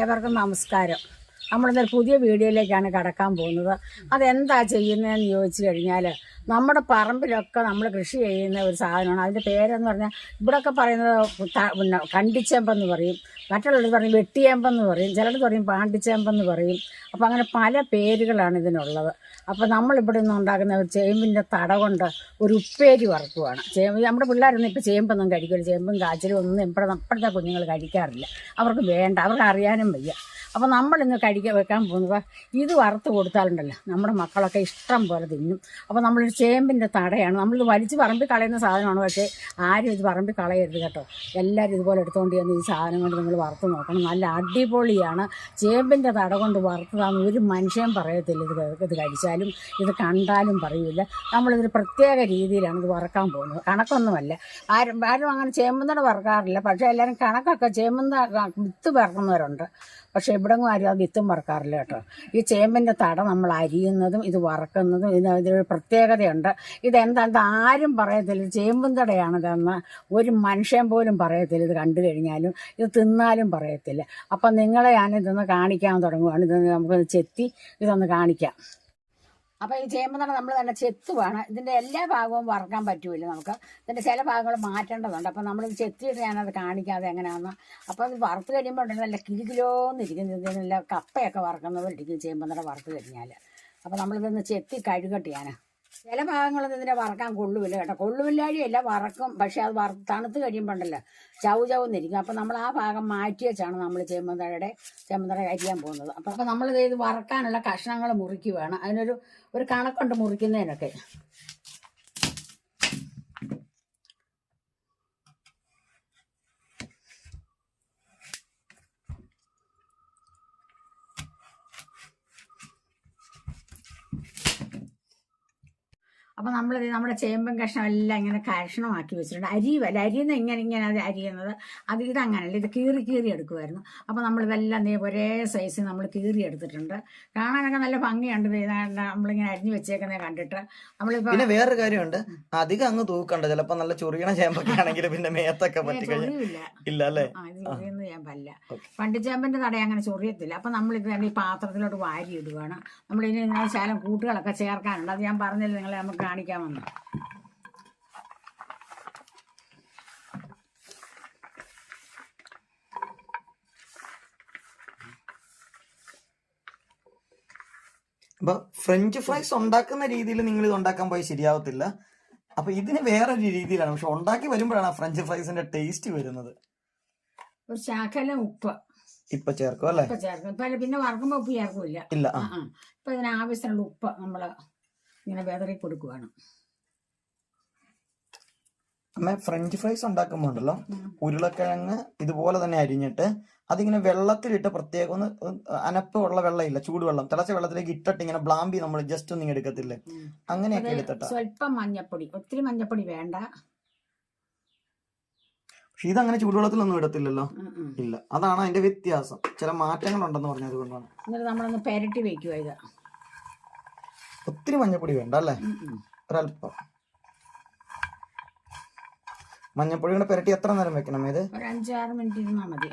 ഏവർക്കും നമസ്കാരം. നമ്മളിന്നൊരു പുതിയ വീഡിയോയിലേക്കാണ് കടക്കാൻ പോകുന്നത്. അതെന്താ ചെയ്യുന്നതെന്ന് ചോദിച്ചു കഴിഞ്ഞാൽ, നമ്മുടെ പറമ്പിലൊക്കെ നമ്മൾ കൃഷി ചെയ്യുന്ന ഒരു സാധനമാണ്. അതിൻ്റെ പേരെന്ന് പറഞ്ഞാൽ ഇവിടെയൊക്കെ പറയുന്നത് പിന്നെ കണ്ടിച്ചേമ്പെന്ന് പറയും, മറ്റുള്ളവർ പറയും വെട്ടിയേമ്പെന്ന് പറയും, ചിലർ പറയും പാണ്ടിച്ചേമ്പെന്ന് പറയും. അപ്പോൾ അങ്ങനെ പല പേരുകളാണ് ഇതിനുള്ളത്. അപ്പോൾ നമ്മളിവിടെ നിന്ന് ഉണ്ടാക്കുന്ന ഒരു ചേമ്പിൻ്റെ തട കൊണ്ട് ഒരു ഉപ്പേരി വറക്കുവാണ്. നമ്മുടെ പിള്ളേരൊന്നും ഇപ്പോൾ ചേമ്പൊന്നും കഴിക്കില്ല. ചേമ്പും കാച്ചിലും ഒന്നും ഇപ്പോഴത്തെ കുഞ്ഞുങ്ങൾ കഴിക്കാറില്ല. അവർക്ക് വേണ്ട, അവർക്ക് അറിയാനും വയ്യ. അപ്പോൾ നമ്മളിന്ന് വെക്കാൻ പോകുന്നത് ഇത് വറുത്ത് കൊടുത്താലുണ്ടല്ലോ നമ്മുടെ മക്കളൊക്കെ ഇഷ്ടം പോലെ തിന്നും. അപ്പോൾ നമ്മളൊരു ചേമ്പിൻ്റെ തടയാണ്. നമ്മളിത് വലിച്ച് പറമ്പിൽ കളയുന്ന സാധനമാണ്. പക്ഷേ ആരും ഇത് പറമ്പിൽ കളയരുത് കേട്ടോ. എല്ലാവരും ഇതുപോലെ എടുത്തുകൊണ്ട് ചെന്ന് ഈ സാധനം കൊണ്ട് നിങ്ങൾ വറുത്ത് നോക്കണം. നല്ല അടിപൊളിയാണ്. ചേമ്പിൻ്റെ തട കൊണ്ട് വറുത്തതാണെന്ന് ഒരു മനുഷ്യൻ പറയത്തില്ല. ഇത് കഴിച്ചാലും ഇത് കണ്ടാലും പറയില്ല. നമ്മളിതൊരു പ്രത്യേക രീതിയിലാണ് ഇത് വറക്കാൻ പോകുന്നത്. കണക്കൊന്നുമല്ല. ആരും അങ്ങനെ ചേമ്പും തട വറക്കാറില്ല. പക്ഷേ എല്ലാവരും കണക്കൊക്കെ ചേമ്പും വിത്ത് വറക്കുന്നവരുണ്ട്. പക്ഷേ ഇവിടെങ്ങും ആരും ആ വിത്തും വറക്കാറില്ല കേട്ടോ. ഈ ചേമ്പിൻ്റെ തട നമ്മൾ അരിയുന്നതും ഇത് വറക്കുന്നതും ഇതിനൊരു പ്രത്യേകതയുണ്ട്. ഇതെന്താ ആരും പറയത്തില്ല ചേമ്പും തടയാണിതെന്ന് ഒരു മനുഷ്യൻ പോലും പറയത്തില്ല. ഇത് കണ്ടു കഴിഞ്ഞാലും ഇത് തിന്നാലും പറയത്തില്ല. അപ്പം നിങ്ങളെ ഞാനിതൊന്ന് കാണിക്കാൻ തുടങ്ങുകയാണ്. ഇത് നമുക്കൊന്ന് ചെത്തി ഇതൊന്ന് കാണിക്കാം. അപ്പോൾ ഈ ചേമ്പുതട നമ്മൾ തന്നെ ചെത്തുവാണ്. ഇതിൻ്റെ എല്ലാ ഭാഗവും വറക്കാൻ പറ്റുമില്ല നമുക്ക്. ഇതിൻ്റെ ചില ഭാഗങ്ങൾ മാറ്റേണ്ടതുണ്ട്. അപ്പോൾ നമ്മളിത് ചെത്തിയിട്ട് ഞാനത് കാണിക്കാതെ എങ്ങനെയാണെന്ന്. അപ്പോൾ അത് വറുത്ത് കഴിയുമ്പോൾ ഉണ്ടെങ്കിൽ നല്ല കിലുകിലോന്നിരിക്കും. ഇതിനെല്ല കപ്പയൊക്കെ വറക്കുന്നവരിരിക്കും ചേമ്പുതട വറുത്ത് കഴിഞ്ഞാൽ. അപ്പോൾ നമ്മളിതൊന്ന് ചെത്തി കഴുകട്ടെ ഞാൻ. ചില ഭാഗങ്ങളൊന്നും ഇതിനെ വറക്കാൻ കൊള്ളുമില്ല കേട്ടോ. കൊള്ളുമില്ലാഴിയല്ല, വറക്കും. പക്ഷേ അത് തണുത്ത് കഴിയുമ്പോൾ ഉണ്ടല്ലോ ചൗന്നിരിക്കും. അപ്പോൾ നമ്മൾ ആ ഭാഗം മാറ്റി വെച്ചാണ് നമ്മൾ ചേമ്പുതട അരിയാൻ പോകുന്നത്. അപ്പോൾ നമ്മളിത് ഇത് വറക്കാനുള്ള കഷ്ണങ്ങൾ മുറിക്കുകയാണ്. ഒരു കണക്കുണ്ട് മുറിക്കുന്നതിനൊക്കെ. അപ്പോൾ നമ്മളിത് നമ്മുടെ ചേമ്പൻ കഷ്ണം എല്ലാം ഇങ്ങനെ കഷ്ണമാക്കി വെച്ചിട്ടുണ്ട്. അരിയുന്ന ഇങ്ങനെ അത് അരിയുന്നത് ഇതങ്ങനല്ല. ഇത് കീറി എടുക്കുമായിരുന്നു. അപ്പോൾ നമ്മളിതെല്ലാം ഒരേ സൈസിൽ നമ്മൾ കീറി എടുത്തിട്ടുണ്ട്. കാണാനൊക്കെ നല്ല ഭംഗിയുണ്ട്. നമ്മളിങ്ങനെ അരിഞ്ഞു വെച്ചേക്കുന്നത് കണ്ടിട്ട് നമ്മളിപ്പോൾ പിന്നെ വേറൊരു കാര്യമുണ്ട്, അധികം അങ്ങ് തൂക്കണ്ട. ചിലപ്പോൾ നല്ല ചൊറിയണ ചേമ്പൊക്കെ ആണെങ്കിൽ പിന്നെ മേത്തൊക്കെ ഇല്ല അല്ലേ? ചൊറിയൊന്നും ചേമ്പല്ല. പണ്ടിച്ചേമ്പൻ്റെ തട അങ്ങനെ ചൊറിയത്തില്ല. അപ്പം നമ്മളിത് തന്നെ ഈ പാത്രത്തിലോട്ട് വാരി ഇടുകയാണ്. നമ്മളിനി ശാലം കൂട്ടുകളൊക്കെ ചേർക്കാനുണ്ട്. അത് ഞാൻ പറഞ്ഞില്ല നിങ്ങളെ നമുക്ക് കാണിക്കാമെന്ന്. അപ്പൊ ഫ്രഞ്ച് ഫ്രൈസ് ഉണ്ടാക്കുന്ന രീതിയിൽ നിങ്ങൾ ഇത് ഉണ്ടാക്കാൻ പോയി ശരിയാവത്തില്ല. അപ്പൊ ഇതിന് വേറൊരു രീതിയിലാണ്. പക്ഷെ ഉണ്ടാക്കി വരുമ്പോഴാണ് ആ ഫ്രഞ്ച് ഫ്രൈസിന്റെ ടേസ്റ്റ് വരുന്നത്. ഒരു ശകലം ഉപ്പ് ഇപ്പൊ ചേർക്കും അല്ലേ? പിന്നെ വറക്കുമ്പോ ഉപ്പ് ചേർക്കില്ല. ഇല്ല. ഇപ്പൊ ഇതിന് ആവശ്യമുള്ള ഉപ്പ് നമ്മള് ഇങ്ങനെ വെതറി കൊടുക്കുവാണ്. അമ്മ ഫ്രഞ്ച് ഫ്രൈസ് ഉണ്ടാക്കുമ്പോ ഉണ്ടല്ലോ, ഉരുളക്കിഴങ്ങ് ഇതുപോലെ തന്നെ അരിഞ്ഞിട്ട് അതിങ്ങനെ വെള്ളത്തിലിട്ട് പ്രത്യേകം ഒന്ന് അനപ്പുള്ള വെള്ളമില്ല, ചൂടുവെള്ളം തിളച്ച വെള്ളത്തിലേക്ക് ഇട്ടിട്ട് ഇങ്ങനെ ബ്ലാമ്പി നമ്മൾ ജസ്റ്റ് ഒന്നും എടുക്കത്തില്ലേ, അങ്ങനെയൊക്കെ എടുത്തിട്ട് സ്വല്പം മഞ്ഞപ്പൊടി, ഒത്തിരി മഞ്ഞപ്പൊടി വേണ്ട. പക്ഷെ ഇതങ്ങനെ ചൂടുവെള്ളത്തിലൊന്നും ഇടത്തില്ലല്ലോ. ഇല്ല, അതാണ് അതിന്റെ വ്യത്യാസം. ചില മാറ്റങ്ങൾ ഉണ്ടെന്ന് പറഞ്ഞത് കൊണ്ടാണ്. എന്നിട്ട് നമ്മളൊന്ന് പെരട്ടി വെക്കുക. ഇത് ഒത്തിരി മഞ്ഞപ്പൊടി വേണ്ട അല്ലേ? ഒരല്പം മഞ്ഞപ്പൊടി കൊണ്ട് പെരട്ടി എത്ര നേരം വെക്കണം? ഇത് ഒരു 5-6 മിനിറ്റ് ഇരുന്നാൽ മതി.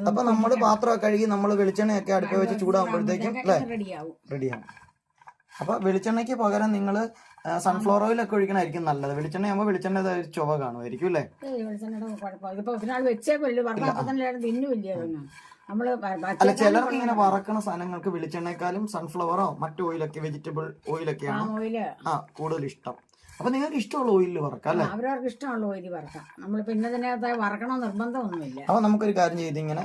അപ്പൊ നമ്മള് പാത്രമൊക്കെ കഴുകി നമ്മള് വെളിച്ചെണ്ണയൊക്കെ അടുപ്പ് വെച്ച് ചൂടാകുമ്പോഴത്തേക്കും റെഡിയാവും. അപ്പൊ വെളിച്ചെണ്ണയ്ക്ക് പകരം നിങ്ങള് സൺഫ്ലവർ ഓയിൽ ഒക്കെ ഒഴിക്കണമായിരിക്കും നല്ലത്. വെളിച്ചെണ്ണ ആകുമ്പോൾ വെളിച്ചെണ്ണ ചുവ കാണുമായിരിക്കും അല്ലേ? അല്ല, ചിലർക്ക് ഇങ്ങനെ വറക്കണ സാധനങ്ങൾക്ക് വെളിച്ചെണ്ണയെക്കാളും സൺഫ്ലവറോ മറ്റു ഓയിലൊക്കെ, വെജിറ്റബിൾ ഓയിലൊക്കെയാണ് കൂടുതൽ ഇഷ്ടം. അപ്പൊ നിങ്ങൾക്ക് ഇഷ്ടമുള്ള ഓയിലിൽ വറക്കാം അല്ലേ? അവരവർക്ക് ഇഷ്ടമുള്ള ഓയിൽ വറക്കാം. നമ്മൾ പിന്നെ ഇതിനകത്ത് വറക്കണോ നിർബന്ധമൊന്നുമില്ല. അപ്പൊ നമുക്കൊരു കാര്യം ചെയ്ത് ഇങ്ങനെ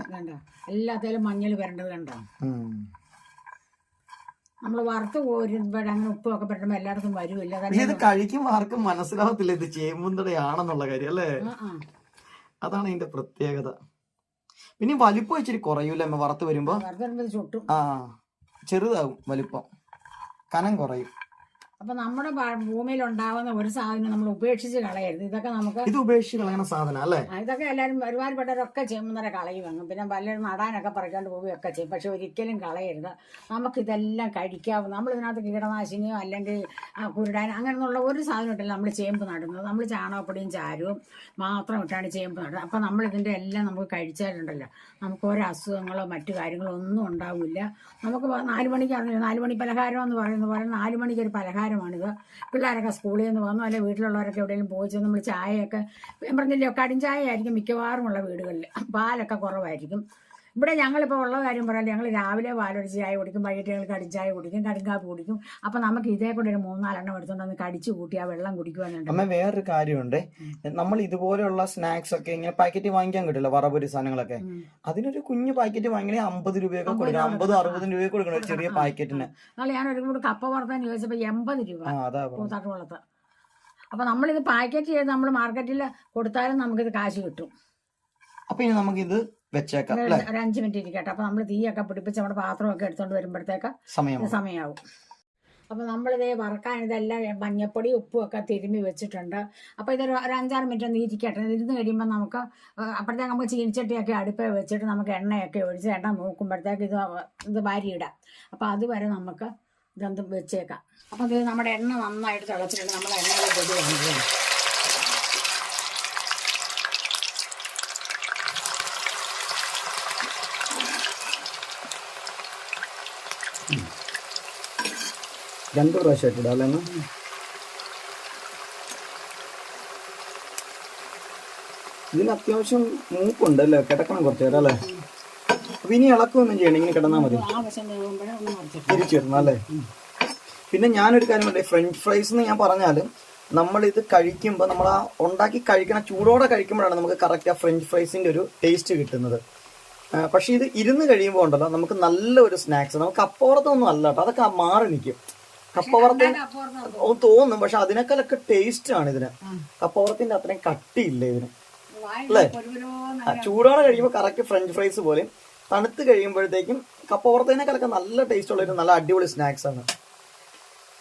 എല്ലാത്തിലും മഞ്ഞൾ വരേണ്ടത് കണ്ടോ? നമ്മൾ വറുത്ത് കോരുമ്പോൾ അങ്ങനെ ഉപ്പൊക്കെ പെട്ടുമ്പോ എല്ലായിടത്തും വരുമില്ല. ഇത് കഴിക്കുമ്പോൾ ആർക്കും മനസ്സിലാവത്തില്ല ഇത് ചേമ്പുന്തടയാണെന്നുള്ള കാര്യം അല്ലേ? അതാണ് ഇതിന്റെ പ്രത്യേകത. പിന്നെ വലിപ്പം ഇച്ചിരി കുറയൂല്ലേ വറുത്ത് വരുമ്പോ? ചുട്ടും ചെറുതാവും വലിപ്പം, കനം കുറയും. അപ്പൊ നമ്മുടെ ഭൂമിയിൽ ഉണ്ടാവുന്ന ഒരു സാധനം നമ്മൾ ഉപേക്ഷിച്ച് കളയരുത്. ഇതൊക്കെ നമുക്ക് ഇത് ഉപേക്ഷിച്ച് കളയുന്ന സാധനം അല്ലേ? ഇതൊക്കെ എല്ലാവരും ഒരുപാടുപെട്ടവരൊക്കെ ചെയ്യുന്നവരെ കളയും അങ്ങ്. പിന്നെ പലരും നടാനൊക്കെ പറിക്കാണ്ട് പോവുകയൊക്കെ ചെയ്യും. പക്ഷെ ഒരിക്കലും കളയരുത്. നമുക്കിതെല്ലാം കഴിക്കാവും. നമ്മൾ ഇതിനകത്ത് കീടനാശിനിയോ അല്ലെങ്കിൽ കുരുടാൻ അങ്ങനെയുള്ള ഒരു സാധനം ഇട്ടല്ല നമ്മൾ ചേമ്പ് നടുന്നത്. നമ്മൾ ചാണകപ്പൊടിയും ചാരവും മാത്രം ഇട്ടാണ് ചേമ്പ് നടുന്നത്. അപ്പം നമ്മൾ ഇതിൻ്റെ എല്ലാം നമുക്ക് കഴിച്ചാലുണ്ടല്ലോ നമുക്ക് ഓരോ അസുഖങ്ങളോ മറ്റു കാര്യങ്ങളോ ഒന്നും ഉണ്ടാവില്ല. നമുക്ക് 4 മണിക്ക് 4 മണി പലഹാരം എന്ന് പറയുന്ന പോലെ 4 മണിക്ക് ഒരു പലഹാരമാണിത്. പിള്ളേരൊക്കെ സ്കൂളിൽ നിന്ന് വന്നു അല്ലെങ്കിൽ വീട്ടിലുള്ളവരൊക്കെ എവിടെയെങ്കിലും പോയി നമ്മൾ ചായയൊക്കെ പറഞ്ഞില്ലോ കടും ചായ ആയിരിക്കും മിക്കവാറുമുള്ള വീടുകളിൽ. പാലൊക്കെ കുറവായിരിക്കും. ഇവിടെ ഞങ്ങളിപ്പോൾ ഉള്ള കാര്യം പറയാം, ഞങ്ങൾ രാവിലെ പാലൊടിച്ച് ചായ കുടിക്കും, വൈകിട്ട് ഞങ്ങൾ കടിച്ചായ കുടിക്കും, കടുങ്കാപ്പി കുടിക്കും. അപ്പം നമുക്ക് ഇതേ കൂടെ ഒരു 3-4 എണ്ണം എടുത്തുകൊണ്ട് കടിച്ചു കൂട്ടി ആ വെള്ളം കുടിക്കുവാനുണ്ട്. അമ്മ വേറൊരു കാര്യമുണ്ട്, നമ്മൾ ഇതുപോലെയുള്ള സ്നാക്സ് ഒക്കെ ഇങ്ങനെ പാക്കറ്റ് വാങ്ങിക്കാൻ കിട്ടില്ല, വറപൊരി സാധനങ്ങളൊക്കെ. അതിനൊരു കുഞ്ഞു പാക്കറ്റ് വാങ്ങിക്കണേ 50 രൂപയൊക്കെ കൊടുക്കണം, 50-60 രൂപയൊക്കെ കൊടുക്കണം ഒരു ചെറിയ പാക്കറ്റിന്. നാളെ ഞാൻ ഒരു കൂടെ കപ്പ വറുത്താൻ ചോദിച്ചപ്പോൾ 80 രൂപ തട്ടുവളത്ത്. അപ്പൊ നമ്മളിത് പാക്കറ്റ് ചെയ്ത് നമ്മൾ മാർക്കറ്റിൽ കൊടുത്താലും നമുക്കിത് കാശ് കിട്ടും. അപ്പൊ ഇനി നമുക്കിത് വെച്ചേക്കാം, ഒരു 5 മിനിറ്റ് ഇരിക്കട്ടെ. അപ്പൊ നമ്മൾ തീയൊക്കെ പിടിപ്പിച്ച് നമ്മുടെ പാത്രമൊക്കെ എടുത്തോണ്ട് വരുമ്പോഴത്തേക്ക് സമയമാവും. അപ്പൊ നമ്മളിതേ വറക്കാൻ ഇതെല്ലാം മഞ്ഞപ്പൊടി ഉപ്പും ഒക്കെ തിരുമ്മി വെച്ചിട്ടുണ്ട്. അപ്പൊ ഇതൊരു 5-6 മിനിറ്റ് ഒന്ന് ഇരിക്കട്ടെ. ഇരുന്ന് കഴിയുമ്പോൾ നമുക്ക് അപ്പോഴത്തേക്ക് നമുക്ക് ചീനിച്ചട്ടിയൊക്കെ അടുപ്പേ വെച്ചിട്ട് നമുക്ക് എണ്ണയൊക്കെ ഒഴിച്ച് എണ്ണ നോക്കുമ്പോഴത്തേക്ക് ഇത് വാരിയിടാം. അപ്പൊ അതുവരെ നമുക്ക് ഇതൊന്ന് വെച്ചേക്കാം. അപ്പൊ ഇത് നമ്മുടെ എണ്ണ നന്നായിട്ട് തിളച്ചിട്ടുണ്ട്. നമ്മൾ എണ്ണയിലെ പൊടി വാങ്ങിക്കുകയാണ്. രണ്ടു പ്രാവശ്യമായിട്ട് ഇടാം. ഇതിന് അത്യാവശ്യം മൂപ്പുണ്ട് അല്ലേ, കിടക്കണം കുറച്ച് നേരം അല്ലേ. അപ്പൊ ഇനി ഇളക്കൊന്നും ചെയ്യണം, ഇങ്ങനെ കിടന്നാൽ മതി, തിരിച്ചിടണം അല്ലേ. പിന്നെ ഞാനൊരു കാര്യം പറയട്ടെ, ഫ്രഞ്ച് ഫ്രൈസ് എന്ന് ഞാൻ പറഞ്ഞാലും നമ്മളിത് കഴിക്കുമ്പോൾ നമ്മൾ ആ ഉണ്ടാക്കി കഴിക്കണം, ചൂടോടെ കഴിക്കുമ്പോഴാണ് നമുക്ക് കറക്റ്റ് ആ ഫ്രഞ്ച് ഫ്രൈസിന്റെ ഒരു ടേസ്റ്റ് കിട്ടുന്നത്. പക്ഷെ ഇത് ഇരുന്ന് കഴിയുമ്പോൾ ഉണ്ടല്ലോ നമുക്ക് നല്ലൊരു സ്നാക്സ്. നമുക്ക് കപ്പവറത്തൊന്നും അല്ല കേട്ടോ, അതൊക്കെ മാറി നിൽക്കും. കപ്പവറത്തിന് തോന്നും, പക്ഷെ അതിനേക്കാളൊക്കെ ടേസ്റ്റ് ആണ് ഇതിന്. കപ്പവറത്തിന്റെ അത്രയും കട്ടിയില്ല ഇതിന് അല്ലേ. ചൂടോടെ കഴിയുമ്പോൾ കറക്റ്റ് ഫ്രഞ്ച് ഫ്രൈസ് പോലെ, തണുത്ത് കഴിയുമ്പോഴത്തേക്കും കപ്പവറത്തിനേക്കാളൊക്കെ നല്ല ടേസ്റ്റ് ഉള്ള ഒരു നല്ല അടിപൊളി സ്നാക്സ് ആണ്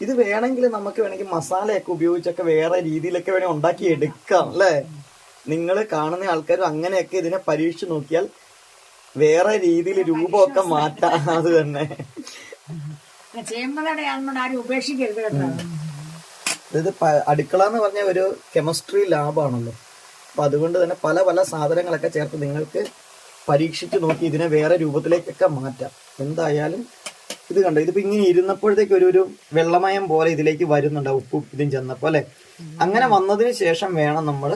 ഇത്. വേണമെങ്കിൽ നമുക്ക് വേണമെങ്കിൽ മസാലയൊക്കെ ഉപയോഗിച്ചൊക്കെ വേറെ രീതിയിലൊക്കെ വേണമെങ്കിൽ ഉണ്ടാക്കി എടുക്കാം അല്ലേ. നിങ്ങൾ കാണുന്ന ആൾക്കാർ അങ്ങനെയൊക്കെ ഇതിനെ പരീക്ഷിച്ച് നോക്കിയാൽ വേറെ രീതിയിൽ രൂപമൊക്കെ മാറ്റാം. അത് തന്നെ ഇത് അടുക്കള എന്ന് പറഞ്ഞ ഒരു കെമിസ്ട്രി ലാബാണല്ലോ. അപ്പൊ അതുകൊണ്ട് തന്നെ പല പല സാധനങ്ങളൊക്കെ ചേർത്ത് നിങ്ങൾക്ക് പരീക്ഷിച്ച് നോക്കി ഇതിനെ വേറെ രൂപത്തിലേക്കൊക്കെ മാറ്റാം. എന്തായാലും ഇത് കണ്ടോ, ഇതിപ്പോ ഇങ്ങനെ ഇരുന്നപ്പോഴത്തേക്ക് ഒരു വെള്ളമയം പോലെ ഇതിലേക്ക് വരുന്നുണ്ട്, ഉപ്പും ഇതും ചെന്നപ്പോ അല്ലെ. അങ്ങനെ വന്നതിന് ശേഷം വേണം നമ്മൾ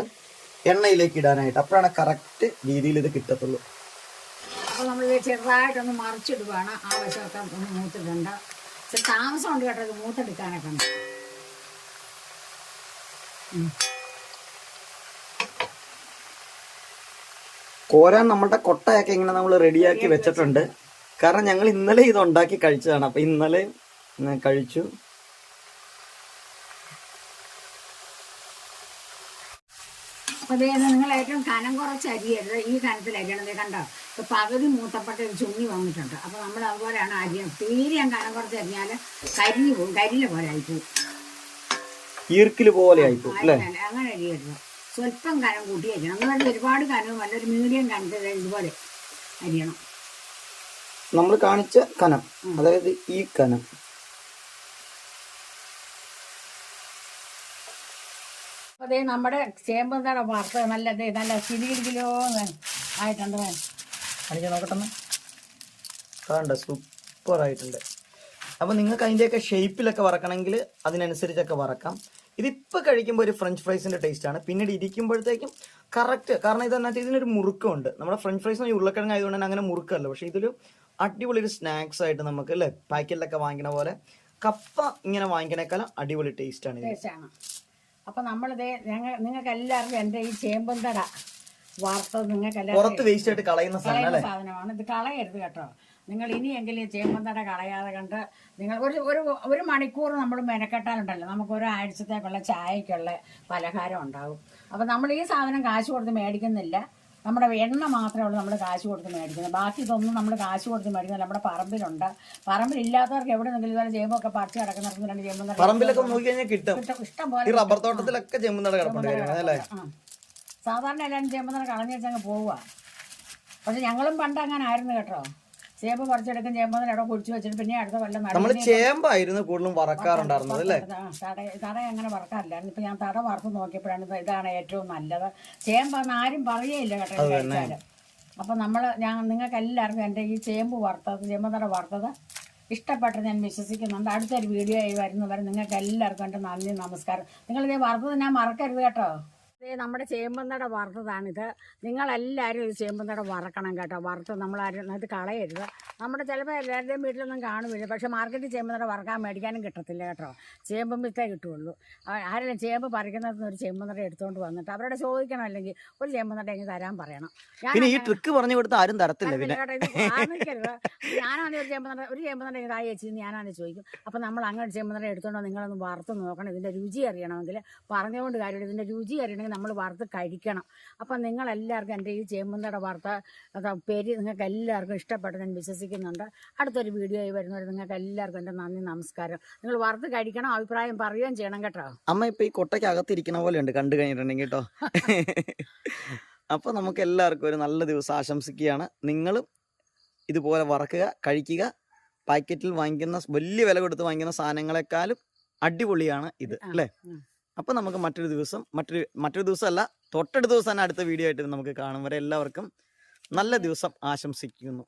എണ്ണയിലേക്ക് ഇടാനായിട്ട്, അപ്പോഴാണ് കറക്റ്റ് രീതിയിൽ ഇത് കിട്ടത്തുള്ളൂ. അപ്പൊ നമ്മൾ ചെറുതായിട്ടൊന്ന് മറിച്ചിടുവാണ്. ആ വശമൊക്കെ ഒന്ന് മൂത്തിട്ടുണ്ട്. താമസം ഉണ്ട് കേട്ടോ ഇത് മൂത്തെടുക്കാനൊക്കെ ഉണ്ട്. കോരാൻ നമ്മളുടെ കൊട്ടയൊക്കെ ഇങ്ങനെ നമ്മൾ റെഡിയാക്കി വെച്ചിട്ടുണ്ട്. കാരണം ഞങ്ങൾ ഇന്നലെ ഇത് ഉണ്ടാക്കി കഴിച്ചതാണ്. അപ്പൊ ഇന്നലെ കഴിച്ചു. അപ്പൊ അതായത് നിങ്ങൾ ഏറ്റവും കനം കുറച്ച് അരിയരുത്, ഈ കനത്തിൽ അരിയണത് കണ്ടോ. ഇപ്പൊ പകുതി മൂത്തപ്പെട്ട ഒരു ചുണ്ണി വന്നിട്ടുണ്ട്. അപ്പൊ നമ്മൾ അതുപോലെയാണ് അരിയണം. തീരെ കനം കുറച്ച് അരിഞ്ഞാൽ കരിഞ്ഞു പോകും, കരിയില പോലെ ആയിപ്പോവും, ഈർക്കില് പോലെ ആയിപ്പോവും. അങ്ങനെ അരിയരുത്. സ്വല്പം കനം കൂട്ടി അരിയണം. അതുപോലെ ഒരുപാട് കനവും അല്ല, ഒരു മീഡിയം കനത്തിൽ ഇതുപോലെ അരിയണം. നമ്മൾ കാണിച്ച കനം, അതായത് ഈ കനം. അതേ നമ്മുടെ ചേമ്പന്താടെ വറുത്ത് നല്ല കിലോ ആയിട്ടുണ്ട്. കാണിക്കാൻ നോക്കട്ടെ, കണ്ട സൂപ്പർ ആയിട്ടുണ്ട്. അപ്പൊ നിങ്ങൾക്ക് അതിന്റെയൊക്കെ ഷേപ്പിലൊക്കെ വറക്കണമെങ്കിൽ അതിനനുസരിച്ചൊക്കെ വറക്കാം. ഇതിപ്പോൾ കഴിക്കുമ്പോൾ ഒരു ഫ്രഞ്ച് ഫ്രൈസിന്റെ ടേസ്റ്റ് ആണ്. പിന്നീട് ഇരിക്കുമ്പോഴത്തേക്കും കറക്റ്റ്, കാരണം ഇതെന്നാ ഇതിനൊരു മുറുക്കമുണ്ട്. നമ്മുടെ ഫ്രഞ്ച് ഫ്രൈസ് ഉരുളക്കിഴങ്ങ് ആയതുകൊണ്ട് തന്നെ അങ്ങനെ മുറുക്കല്ല. പക്ഷെ ഇതൊരു അടിപൊളി ഒരു സ്നാക്സ് ആയിട്ട് നമുക്ക് അല്ലേ പാക്കറ്റിലൊക്കെ വാങ്ങിക്കണ പോലെ കപ്പ ഇങ്ങനെ വാങ്ങിക്കണേക്കാളും അടിപൊളി ടേസ്റ്റ് ആണ്. അപ്പൊ നമ്മളിത് നിങ്ങൾക്ക് എല്ലാവർക്കും എൻ്റെ ഈ ചേമ്പന്തട വാർത്തത് നിങ്ങൾക്ക് പുറത്ത് വേസ്റ്റ് ആയിട്ട് കളയുന്ന സാധനമാണ്. ഇത് കളയരുത് കേട്ടോ. നിങ്ങൾ ഇനിയെങ്കിലും ചേമ്പന്തട കളയാതെ കണ്ട് നിങ്ങൾ ഒരു മണിക്കൂർ നമ്മൾ മെനക്കെട്ടാലുണ്ടല്ലോ നമുക്ക് ഒരാഴ്ചത്തേക്കുള്ള ചായക്കുള്ള പലഹാരം ഉണ്ടാവും. അപ്പം നമ്മൾ ഈ സാധനം കാശ് കൊടുത്ത് മേടിക്കുന്നില്ല. നമ്മുടെ എണ്ണ മാത്രമേ ഉള്ളൂ നമ്മൾ കാശ് കൊടുത്ത് മേടിക്കുന്നത്. ബാക്കി ഇതൊന്നും നമ്മൾ കാശ് കൊടുത്ത് മേടിക്കുന്നത് നമ്മുടെ പറമ്പിലുണ്ട്. പറമ്പിലില്ലാത്തവർക്ക് എവിടെ നിന്നെങ്കിലും ഇതുപോലെ ചേമ്പൊക്കെ പറിച്ച് കിടക്കുന്ന രണ്ട് ചേമ്പ് പറമ്പിലൊക്കെ നോക്കി കഴിഞ്ഞാൽ കിട്ടും. ഇഷ്ടം ഈ പോലെ റബ്ബർ തോട്ടത്തിലൊക്കെ ചെമ്പുന്നട കിടപ്പുണ്ട് അല്ലേ? സാധാരണ എല്ലാവരും ചേമ്പ് തന്നെ കളഞ്ഞു വെച്ചങ്ങ് പോവുക. പക്ഷെ ഞങ്ങളും പണ്ട് അങ്ങനെ ആയിരുന്നു കേട്ടോ. ചേമ്പ് പറിച്ചെടുക്കും, ചേമ്പ് ഇടം കുഴിച്ചു വെച്ചിട്ട് പിന്നെ അടുത്ത കൊല്ലം നമ്മൾ ചേമ്പായിരുന്നു കൂടുതലും വറക്കാറുണ്ടായിരുന്നത് അല്ലേ? തട അങ്ങനെ വറക്കാറില്ലായിരുന്നു. ഇപ്പൊ ഞാൻ തട വറുത്ത് നോക്കിയപ്പോഴാണ് ഇതാണ് ഏറ്റവും നല്ലത്. ചേമ്പാന്ന് ആരും പറയേയില്ല കേട്ടോ കഴിച്ചാല്. അപ്പൊ നിങ്ങൾക്ക് എല്ലാവർക്കും എൻ്റെ ഈ ചേമ്പ് വറുത്തത്, ചേമ്പ് വറുത്തത് ഇഷ്ടപ്പെട്ട് ഞാൻ വിശ്വസിക്കുന്നുണ്ട്. അടുത്തൊരു വീഡിയോ ആയി വരുന്നവരെ നിങ്ങൾക്ക് എല്ലാവർക്കും എൻ്റെ നന്ദി, നമസ്കാരം. നിങ്ങളിത് വറുത്തത് ഞാൻ മറക്കരുത് കേട്ടോ. നമ്മുടെ ചേമ്പന്തട വറുത്തതാണിത്. നിങ്ങളെല്ലാവരും ഇത് ചേമ്പന്തട വറക്കണം കേട്ടോ. വറുത്ത് നമ്മളാരും ഇത് കളയരുത്. നമ്മുടെ ചിലപ്പോൾ എല്ലാവരുടെയും വീട്ടിലൊന്നും കാണുമില്ല. പക്ഷേ മാർക്കറ്റിൽ ചേമ്പന്തട വറക്കാൻ മേടിക്കാനും കിട്ടത്തില്ല കേട്ടോ. ചേമ്പും വിത്തേ കിട്ടുള്ളൂ. ആരെങ്കിലും ചേമ്പ് പറിക്കുന്നതിന് ഒരു ചേമ്പന്തട എടുത്തുകൊണ്ട് വന്നിട്ട് അവരോട് ചോദിക്കണം, അല്ലെങ്കിൽ ഒരു ചേമ്പന്തട എങ്കിൽ തരാൻ പറയണം. ഈ ട്രിക്ക് പറഞ്ഞു കൊടുത്ത് ആരും തരത്തില്ല കേട്ടോ. ഇത് കാണിക്കരുത്. ഞാനാണെങ്കിൽ ഒരു ചേമ്പന്തട എങ്കിൽ തായി വെച്ച് ഞാനാണെങ്കിൽ ചോദിക്കും. അപ്പം നമ്മൾ അങ്ങനെ ചേമ്പന്തട എടുത്തുകൊണ്ടോ നിങ്ങളൊന്ന് വറുത്ത് നോക്കണം. ഇതിൻ്റെ രുചി അറിയണമെങ്കിൽ പറഞ്ഞുകൊണ്ട് കാര്യമില്ല. ഇതിൻ്റെ രുചി അറിയണമെങ്കിൽ നമ്മൾ വറുത്ത് കഴിക്കണം. അപ്പം നിങ്ങളെല്ലാവർക്കും എൻ്റെ ഈ ചേമ്പന്തട വറുത്ത പേര് നിങ്ങൾക്ക് എല്ലാവർക്കും ഇഷ്ടപ്പെട്ടു ഞാൻ വിശ്വസിക്കുന്നുണ്ട്. അടുത്തൊരു വീഡിയോ ആയി വരുന്നവർ നിങ്ങൾക്ക് എല്ലാവർക്കും എൻ്റെ നന്ദി, നമസ്കാരം. നിങ്ങൾ വറുത്ത് കഴിക്കണം, അഭിപ്രായം പറയുകയും ചെയ്യണം കേട്ടോ. അമ്മ ഇപ്പൊ ഈ കൊട്ടയ്ക്കകത്തിരിക്കണ പോലെ ഉണ്ട് കണ്ടു കഴിഞ്ഞിട്ടുണ്ടെങ്കിൽ കേട്ടോ. അപ്പോൾ നമുക്ക് എല്ലാവർക്കും ഒരു നല്ല ദിവസം ആശംസിക്കുകയാണ്. നിങ്ങളും ഇതുപോലെ വറക്കുക, കഴിക്കുക. പാക്കറ്റിൽ വാങ്ങിക്കുന്ന വലിയ വില കൊടുത്ത് വാങ്ങിക്കുന്ന സാധനങ്ങളെക്കാളും അടിപൊളിയാണ് ഇത് അല്ലേ? അപ്പോൾ നമുക്ക് മറ്റൊരു ദിവസമല്ല, തൊട്ടടുത്ത ദിവസം തന്നെ അടുത്ത വീഡിയോ ആയിട്ട് നമുക്ക് കാണും വരെ എല്ലാവർക്കും നല്ല ദിവസം ആശംസിക്കുന്നു.